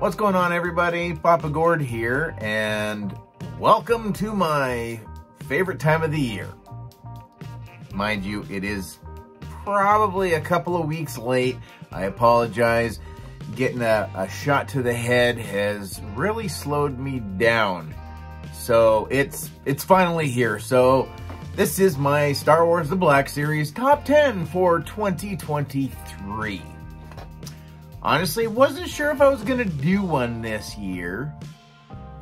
What's going on, everybody? Papa Gord here, and welcome to my favorite time of the year. Mind you, it is probably a couple of weeks late. I apologize. Getting a shot to the head has really slowed me down. So it's finally here. So this is my Star Wars The Black Series Top 10 for 2023. Honestly, wasn't sure if I was going to do one this year.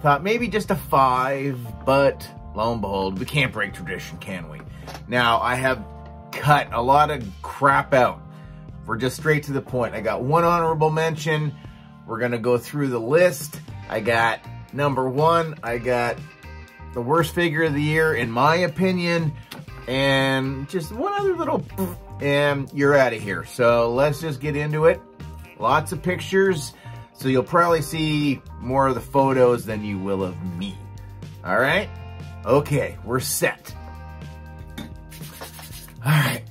Thought maybe just a 5, but lo and behold, we can't break tradition, can we? Now, I have cut a lot of crap out. We're just straight to the point. I got one honorable mention. We're going to go through the list. I got number 1. I got the worst figure of the year, in my opinion. And just one other little... and you're out of here. So let's just get into it. Lots of pictures, so you'll probably see more of the photos than you will of me. All right? Okay, we're set. All right,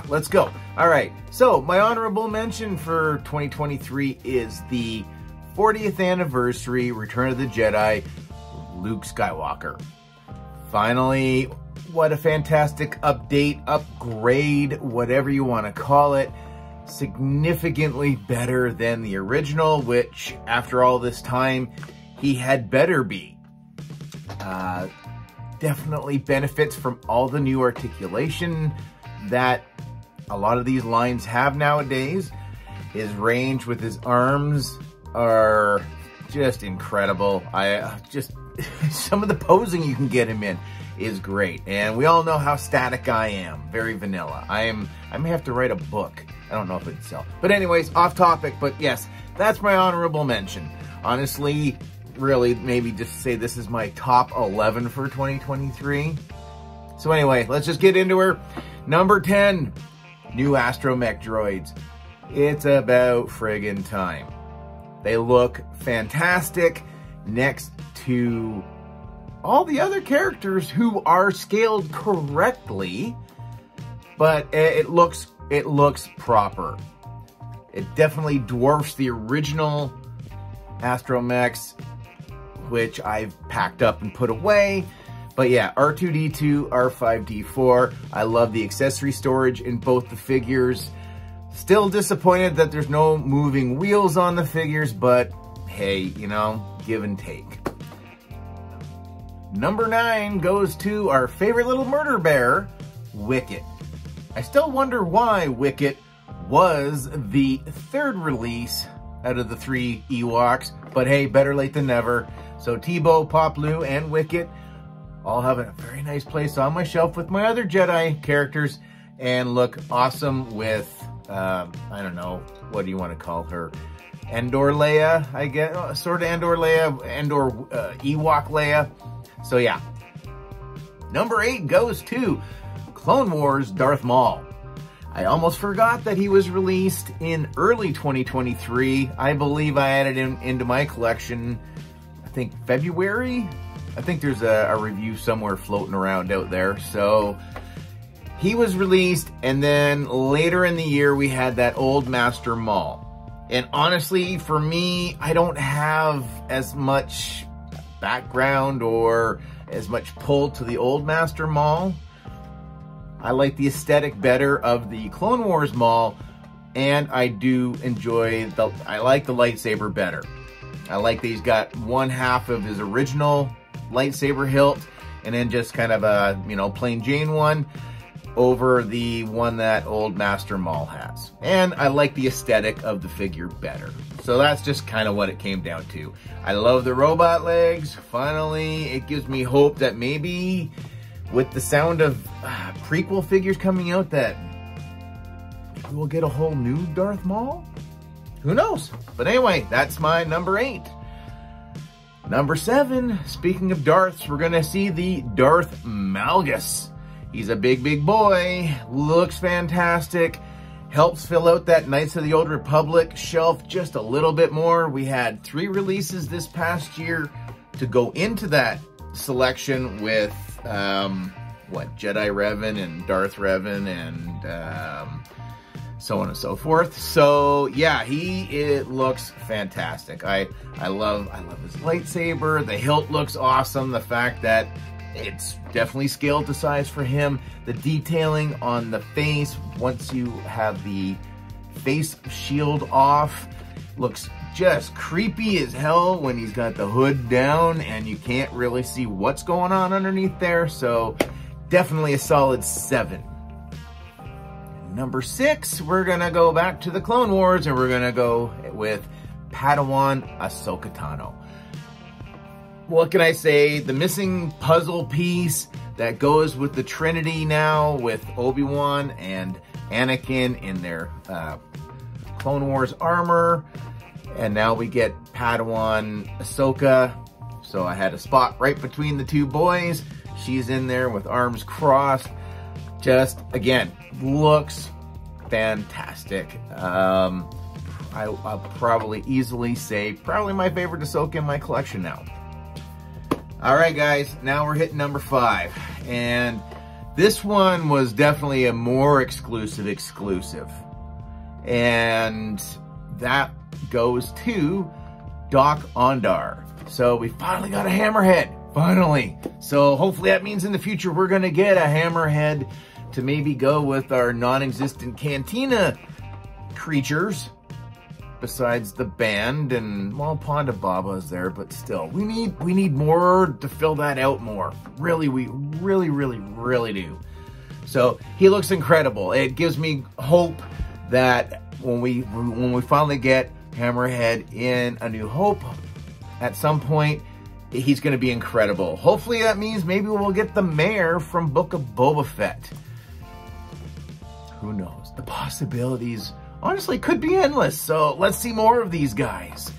let's go. All right, so my honorable mention for 2023 is the 40th anniversary Return of the Jedi, Luke Skywalker. Finally, what a fantastic update, upgrade, whatever you want to call it. Significantly better than the original, which after all this time he had better be. Definitely benefits from all the new articulation that a lot of these lines have nowadays. His range with his arms are just incredible. Some of the posing you can get him in is great, and we all know how static I am. Very vanilla. I may have to write a book. I don't know if it'd sell. But anyways, off topic, but yes, that's my honorable mention. Honestly, really, maybe just say this is my top 11 for 2023. So anyway, let's just get into her. Number 10, new astromech droids. It's about friggin' time. They look fantastic next to all the other characters who are scaled correctly, but it looks proper. It definitely dwarfs the original astromechs, which I've packed up and put away. But yeah, R2-D2, R5-D4. I love the accessory storage in both the figures. Still disappointed that there's no moving wheels on the figures, but hey, you know, give and take. Number 9 goes to our favorite little murder bear, Wicket. I still wonder why Wicket was the 3rd release out of the 3 Ewoks, but hey, better late than never. So Teebo, Poplu, and Wicket all have a very nice place on my shelf with my other Jedi characters and look awesome with, I don't know, what do you want to call her? Andor Leia, I guess, sort of Andor Leia, Andor Ewok Leia. So yeah. Number 8 goes to Clone Wars Darth Maul. I almost forgot that he was released in early 2023. I believe I added him into my collection, I think February? I think there's a review somewhere floating around out there. So he was released, and then later in the year we had that old Master Maul. And honestly, for me, I don't have as much background or as much pull to the old Master Maul. I like the aesthetic better of the Clone Wars Maul, and I do enjoy I like the lightsaber better. I like that he's got one half of his original lightsaber hilt, and then just kind of a, you know, plain Jane one over the one that old Master Maul has. And I like the aesthetic of the figure better. So that's just kind of what it came down to. I love the robot legs. Finally, it gives me hope that maybe with the sound of prequel figures coming out that we'll get a whole new Darth Maul? Who knows? But anyway, that's my number 8. Number 7, speaking of Darths, we're going to see the Darth Malgus. He's a big boy, looks fantastic, helps fill out that Knights of the Old Republic shelf just a little bit more. We had 3 releases this past year to go into that selection with, Jedi Revan and Darth Revan and so on and so forth. So yeah, it looks fantastic. I love his lightsaber. The hilt looks awesome. The fact that it's definitely scaled to size for him. The detailing on the face, once you have the face shield off, looks just creepy as hell when he's got the hood down and you can't really see what's going on underneath there. So definitely a solid 7. Number 6, we're gonna go back to the Clone Wars and we're gonna go with Padawan Ahsoka Tano. What can I say? The missing puzzle piece that goes with the Trinity now, with Obi-Wan and Anakin in their Clone Wars armor. And now we get Padawan Ahsoka. So I had a spot right between the two boys. She's in there with arms crossed. Just, again, looks fantastic. I'll probably easily say probably my favorite Ahsoka in my collection now. All right, guys, now we're hitting number 5. And this one was definitely a more exclusive. And that goes to Doc Ondar. So we finally got a Hammerhead, finally. So hopefully that means in the future we're gonna get a Hammerhead to maybe go with our non-existent Cantina creatures, besides the band and, well, Ponda Baba's there, but still, we need more to fill that out more. Really, we really do. So he looks incredible. It gives me hope that when we finally get Hammerhead in A New Hope at some point, he's going to be incredible. Hopefully that means maybe we'll get the mayor from Book of Boba Fett. Who knows? The possibilities honestly could be endless. So let's see more of these guys.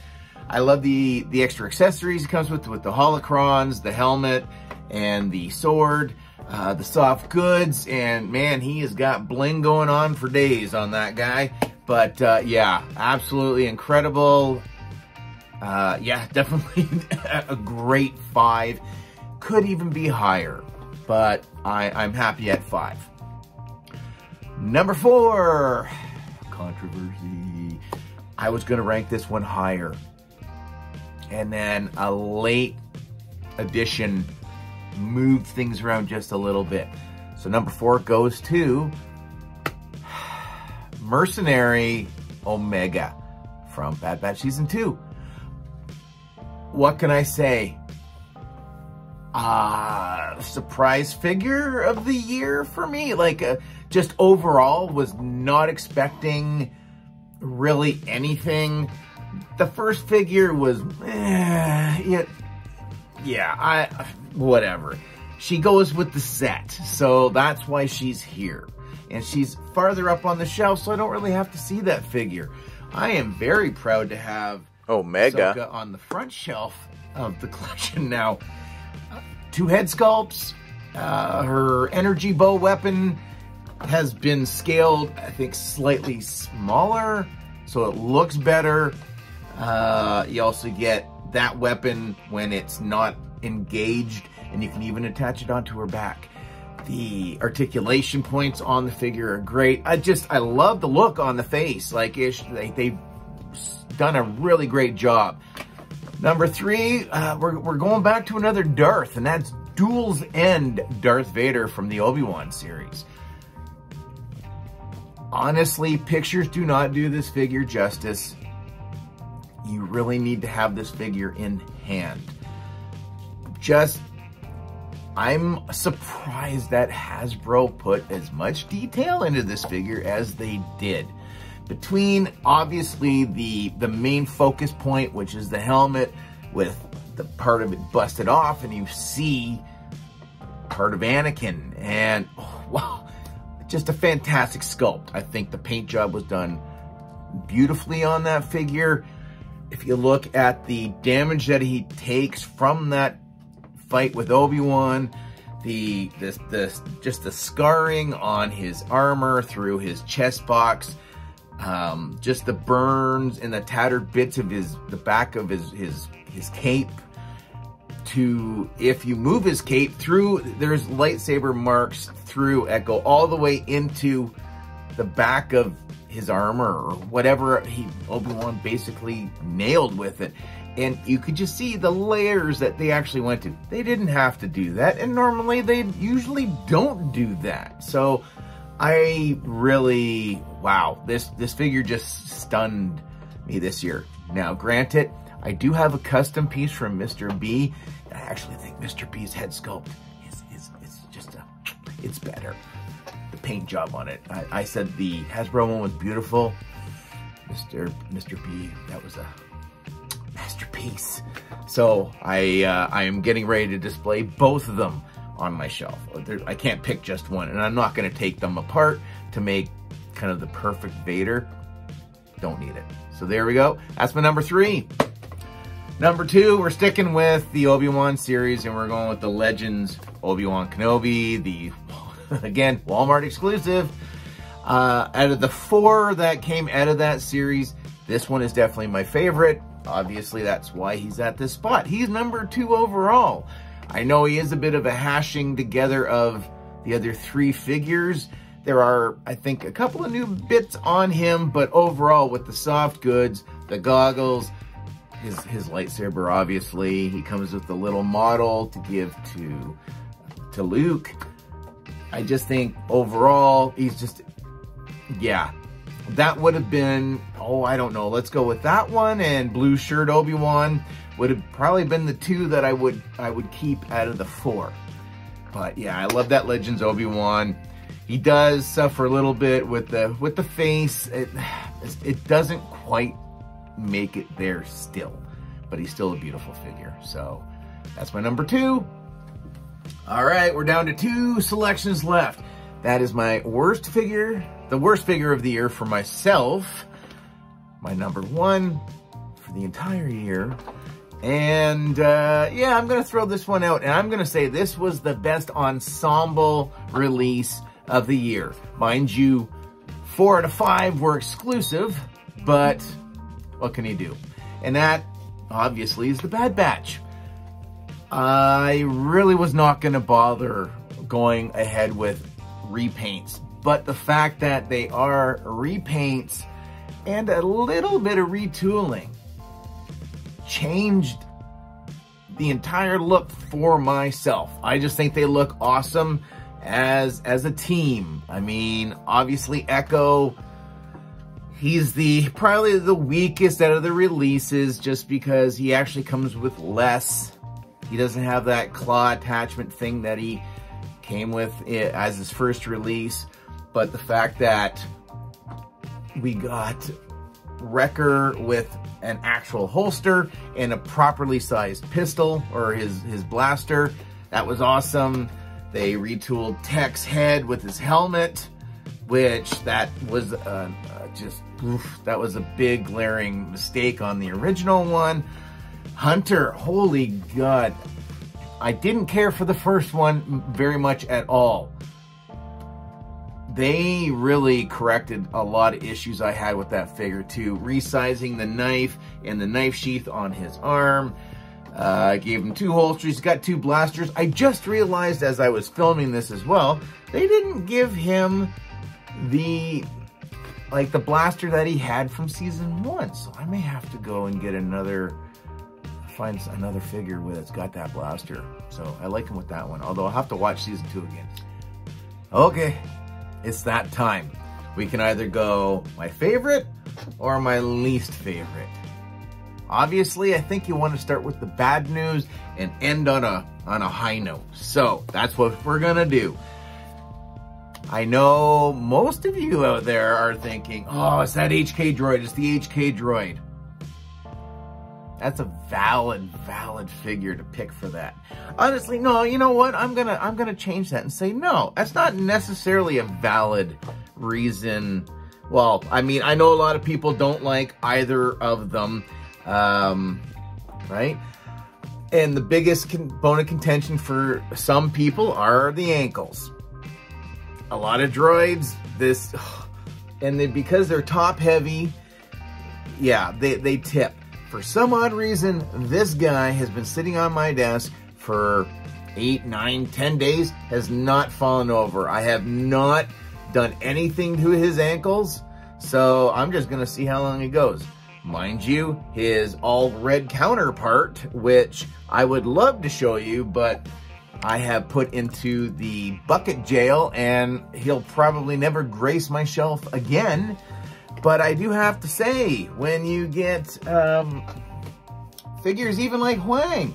I love the extra accessories he comes with the holocrons, the helmet, and the sword, the soft goods, and man, he has got bling going on for days on that guy. But yeah, absolutely incredible. Yeah, definitely a great 5. Could even be higher, but I'm happy at 5. Number 4, controversy. I was gonna rank this one higher, and then a late addition moved things around just a little bit. So number 4 goes to Mercenary Omega from Bad Batch Season 2. What can I say? Surprise figure of the year for me. Like, just overall, was not expecting really anything. The first figure was, whatever. She goes with the set, so that's why she's here. And she's farther up on the shelf, so I don't really have to see that figure. I am very proud to have Omega Ahsoka on the front shelf of the collection now. 2 head sculpts. Her energy bow weapon has been scaled, I think, slightly smaller, so it looks better. You also get that weapon when it's not engaged, and you can even attach it onto her back. The articulation points on the figure are great. I love the look on the face. Like, they've done a really great job. Number 3, we're going back to another Darth, and that's Duel's End Darth Vader from the Obi-Wan series. Honestly, pictures do not do this figure justice. You really need to have this figure in hand. I'm surprised that Hasbro put as much detail into this figure as they did. Between, obviously, the main focus point, which is the helmet, with the part of it busted off, and you see part of Anakin, and, oh, wow, just a fantastic sculpt. I think the paint job was done beautifully on that figure. If you look at the damage that he takes from that fight with Obi-Wan, just the scarring on his armor through his chest box, just the burns and the tattered bits of the back of his cape. To, if you move his cape through, there's lightsaber marks through that go all the way into the back of his armor or whatever Obi-Wan basically nailed with it. And you could just see the layers that they actually went to. They didn't have to do that, and normally they usually don't do that. So I really, wow, this figure just stunned me this year. Now, granted, I do have a custom piece from Mr. B. I actually think Mr. B's head sculpt is just it's better. The paint job on it. I said the Hasbro one was beautiful. Mr. B, that was a masterpiece. So I am getting ready to display both of them on my shelf. I can't pick just one, and I'm not going to take them apart to make kind of the perfect Vader. Don't need it. So there we go. That's my number 3. Number 2, we're sticking with the Obi-Wan series, and we're going with the Legends Obi-Wan Kenobi, the, again, Walmart exclusive. Out of the 4 that came out of that series, this one is definitely my favorite. Obviously, that's why he's at this spot. He's number 2 overall. I know he is a bit of a hashing together of the other 3 figures. There are, I think, a couple of new bits on him, but overall, with the soft goods, the goggles, his lightsaber, obviously, he comes with the little model to give to Luke. I just think overall, he's just, yeah. That would have been, oh, I don't know. Let's go with that one, and blue shirt Obi-Wan would have probably been the 2 that I would keep out of the 4. But yeah, I love that Legends Obi-Wan. He does suffer a little bit with the face. It doesn't quite make it there still, but he's still a beautiful figure. So that's my number 2. All right, we're down to 2 selections left. That is my worst figure, the worst figure of the year for myself. My number 1 for the entire year. And yeah, I'm gonna throw this one out, and I'm gonna say this was the best ensemble release of the year. Mind you, 4 out of 5 were exclusive, but what can you do? And that, obviously, is the Bad Batch. I really was not gonna bother going ahead with repaints, but the fact that they are repaints and a little bit of retooling changed the entire look for myself. I just think they look awesome as a team. I mean, obviously Echo, he's probably the weakest out of the releases just because he actually comes with less. He doesn't have that claw attachment thing that he came with as his first release. But the fact that we got Wrecker with an actual holster and a properly sized pistol, or his blaster, that was awesome. They retooled Tech's head with his helmet, which that was that was a big glaring mistake on the original one. Hunter, holy God. I didn't care for the first one very much at all. They really corrected a lot of issues I had with that figure too. Resizing the knife and the knife sheath on his arm. Gave him 2 holsters, got 2 blasters. I just realized as I was filming this as well, they didn't give him the blaster that he had from season 1. So I may have to go and get find another figure that's got that blaster. So I like him with that one, although I'll have to watch season 2 again. Okay, it's that time. We can either go my favorite or my least favorite. Obviously, I think you want to start with the bad news and end on a high note. So that's what we're gonna do. I know most of you out there are thinking, oh, it's that HK droid, it's the HK droid. That's a valid figure to pick for that. Honestly, no, you know what? I'm gonna change that and say no. That's not necessarily a valid reason. Well, I mean, I know a lot of people don't like either of them, right? And the biggest bone of contention for some people are the ankles. A lot of droids, because they're top heavy, yeah, they tip. For some odd reason, this guy has been sitting on my desk for 8, 9, 10 days, has not fallen over. I have not done anything to his ankles, So I'm just gonna see how long he goes. Mind you, his all red counterpart, which I would love to show you, but I have put into the bucket jail and he'll probably never grace my shelf again. But I do have to say, when you get figures even like Huang,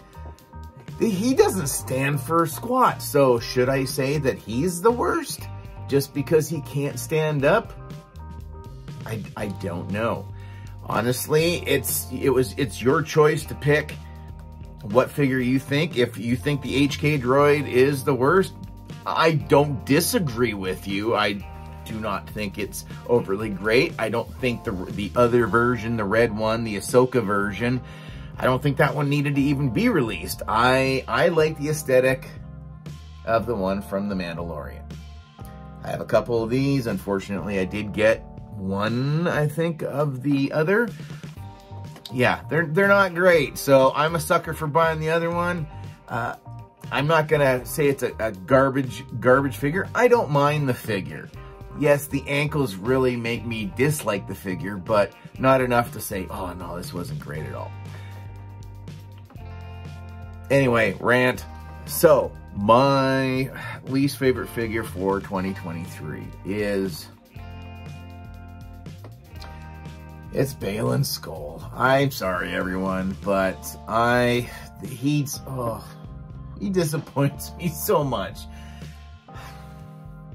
he doesn't stand for squat. So should I say that he's the worst just because he can't stand up? I don't know. Honestly, it's your choice to pick what figure you think. If you think the HK droid is the worst, I don't disagree with you. I do not think it's overly great. I don't think the other version, the red one, the Ahsoka version, I don't think that one needed to even be released. I like the aesthetic of the one from the Mandalorian. I have a couple of these. Unfortunately, I did get one, I think, of the other. Yeah, they're not great. So I'm a sucker for buying the other one. I'm not gonna say it's a garbage figure. I don't mind the figure. Yes, the ankles really make me dislike the figure, but not enough to say, oh no, this wasn't great at all. Anyway, rant. So my least favorite figure for 2023 is... it's Balin's skull. I'm sorry, everyone, but he disappoints me so much.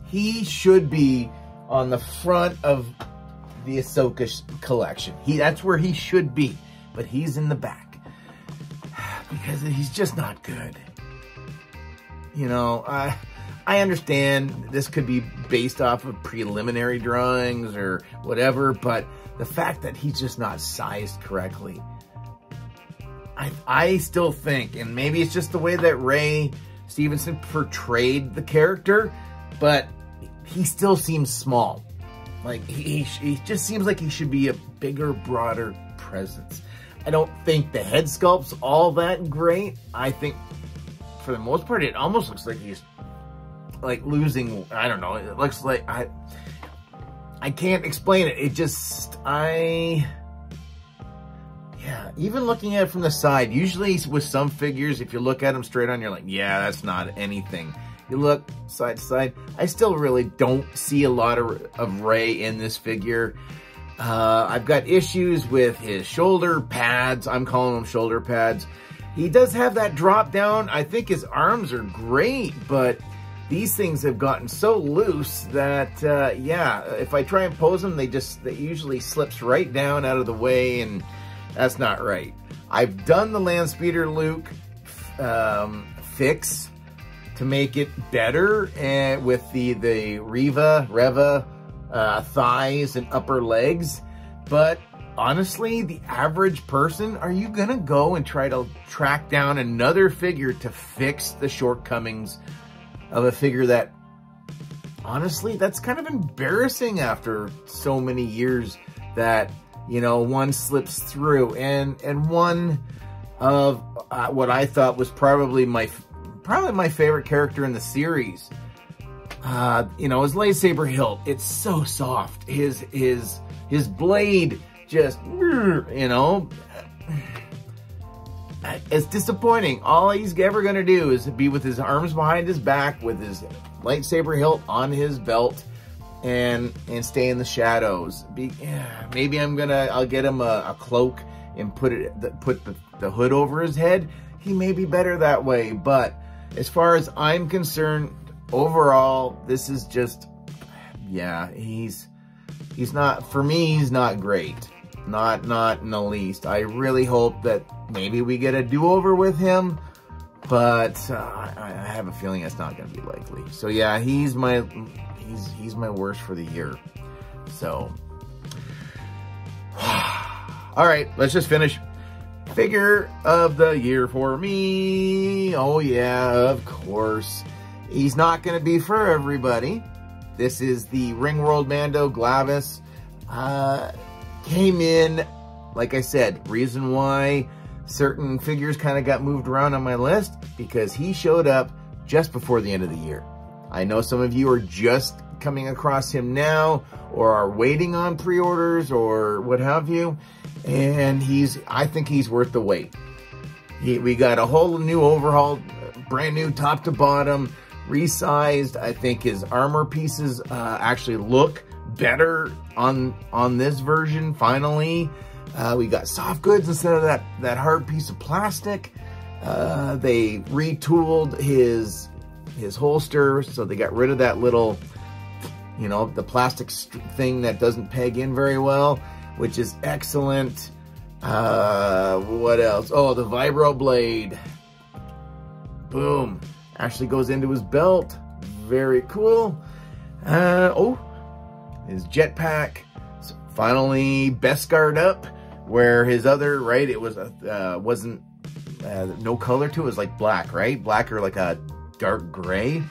He should be on the front of the Ahsoka collection. That's where he should be, but he's in the back because he's just not good. You know, I understand this could be based off of preliminary drawings or whatever, but the fact that he's just not sized correctly, I still think, and maybe it's just the way that Ray Stevenson portrayed the character, but he still seems small. Like, he just seems like he should be a bigger, broader presence. I don't think the head sculpt's all that great. I think, for the most part, it almost looks like he's, like, losing, I don't know, it looks like, I can't explain it. It just, yeah, even looking at it from the side, usually with some figures, if you look at them straight on, you're like, yeah, that's not anything. You look side to side, I still really don't see a lot of Ray in this figure. I've got issues with his shoulder pads. I'm calling them shoulder pads. He does have that drop down. I think his arms are great, but these things have gotten so loose that, yeah, if I try and pose them, they usually slips right down out of the way, and that's not right. I've done the Landspeeder Luke fix to make it better, and with the Reva thighs and upper legs, but honestly, the average person, are you gonna go and try to track down another figure to fix the shortcomings of a figure that, honestly, that's kind of embarrassing after so many years that, you know, one slips through, and one of what I thought was probably my favorite character in the series. You know, his lightsaber hilt, it's so soft. His blade just, you know, it's disappointing. All he's ever going to do is be with his arms behind his back, with his lightsaber hilt on his belt, and stay in the shadows. Maybe I'll get him a cloak and put the hood over his head. He may be better that way, but as far as I'm concerned, overall, this is just, yeah, he's not, for me, he's not great. Not in the least. I really hope that maybe we get a do-over with him, but I have a feeling that's not going to be likely. So yeah, he's my worst for the year. So, all right, let's just finish. Figure of the year for me. Oh yeah, of course. He's not going to be for everybody. This is the Ringworld Mando Glavis. Came in, like I said, reason why certain figures kind of got moved around on my list, because he showed up just before the end of the year. I know some of you are just coming across him now or are waiting on pre-orders or what have you. And I think he's worth the wait. We got a whole new overhaul, brand new top to bottom, resized. I think his armor pieces actually look better on this version, finally. We got soft goods instead of that hard piece of plastic. They retooled his holster, so they got rid of that little, you know, the plastic thing that doesn't peg in very well, which is excellent. What else? Oh, the vibro blade. Boom. Actually goes into his belt. Very cool. Oh, his jetpack. So finally Beskar up, where his other, right, it was wasn't no color to it. It was like black, right? Black or like a dark gray.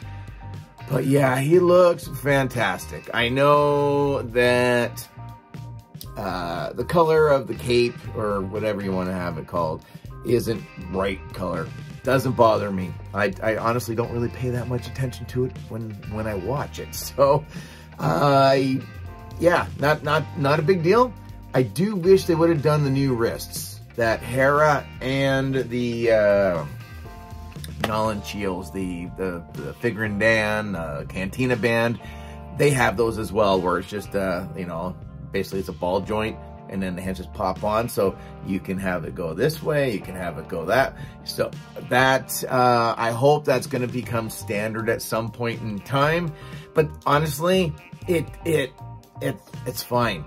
But yeah, he looks fantastic. I know that the color of the cape, or whatever you want to have it called, isn't bright color. Doesn't bother me. I honestly don't really pay that much attention to it when I watch it. So, yeah, not a big deal. I do wish they would have done the new wrists that Hera and the Nolan Shields, the Figrin Dan, Cantina band, they have those as well, where it's just you know, basically it's a ball joint and then the hands just pop on, so you can have it go this way, you can have it go that. So that I hope that's going to become standard at some point in time. But honestly, it's fine.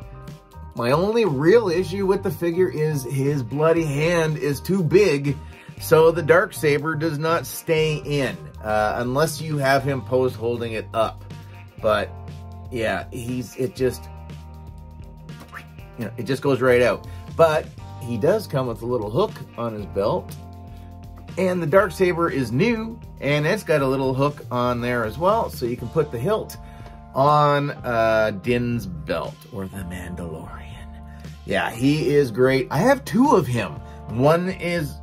My only real issue with the figure is his bloody hand is too big, so the Darksaber does not stay in, unless you have him posed holding it up. But yeah, it just, you know, it just goes right out. But he does come with a little hook on his belt, and the Darksaber is new, and it's got a little hook on there as well, so you can put the hilt on Din's belt, or the Mandalorian. Yeah, he is great. I have two of him. One's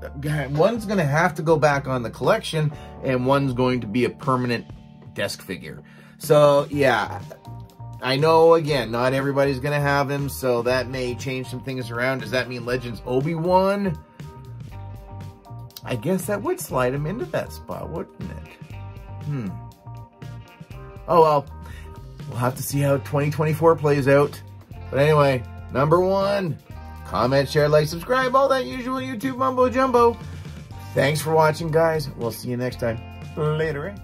gonna have to go back on the collection, and one's going to be a permanent desk figure. So yeah, I know, again, not everybody's gonna have him, so that may change some things around. Does that mean Legends Obi-Wan? I guess that would slide him into that spot, wouldn't it? Oh well, we'll have to see how 2024 plays out. But anyway, number one, comment, share, like, subscribe, all that usual YouTube mumbo jumbo. Thanks for watching, guys. We'll see you next time. Later, eh?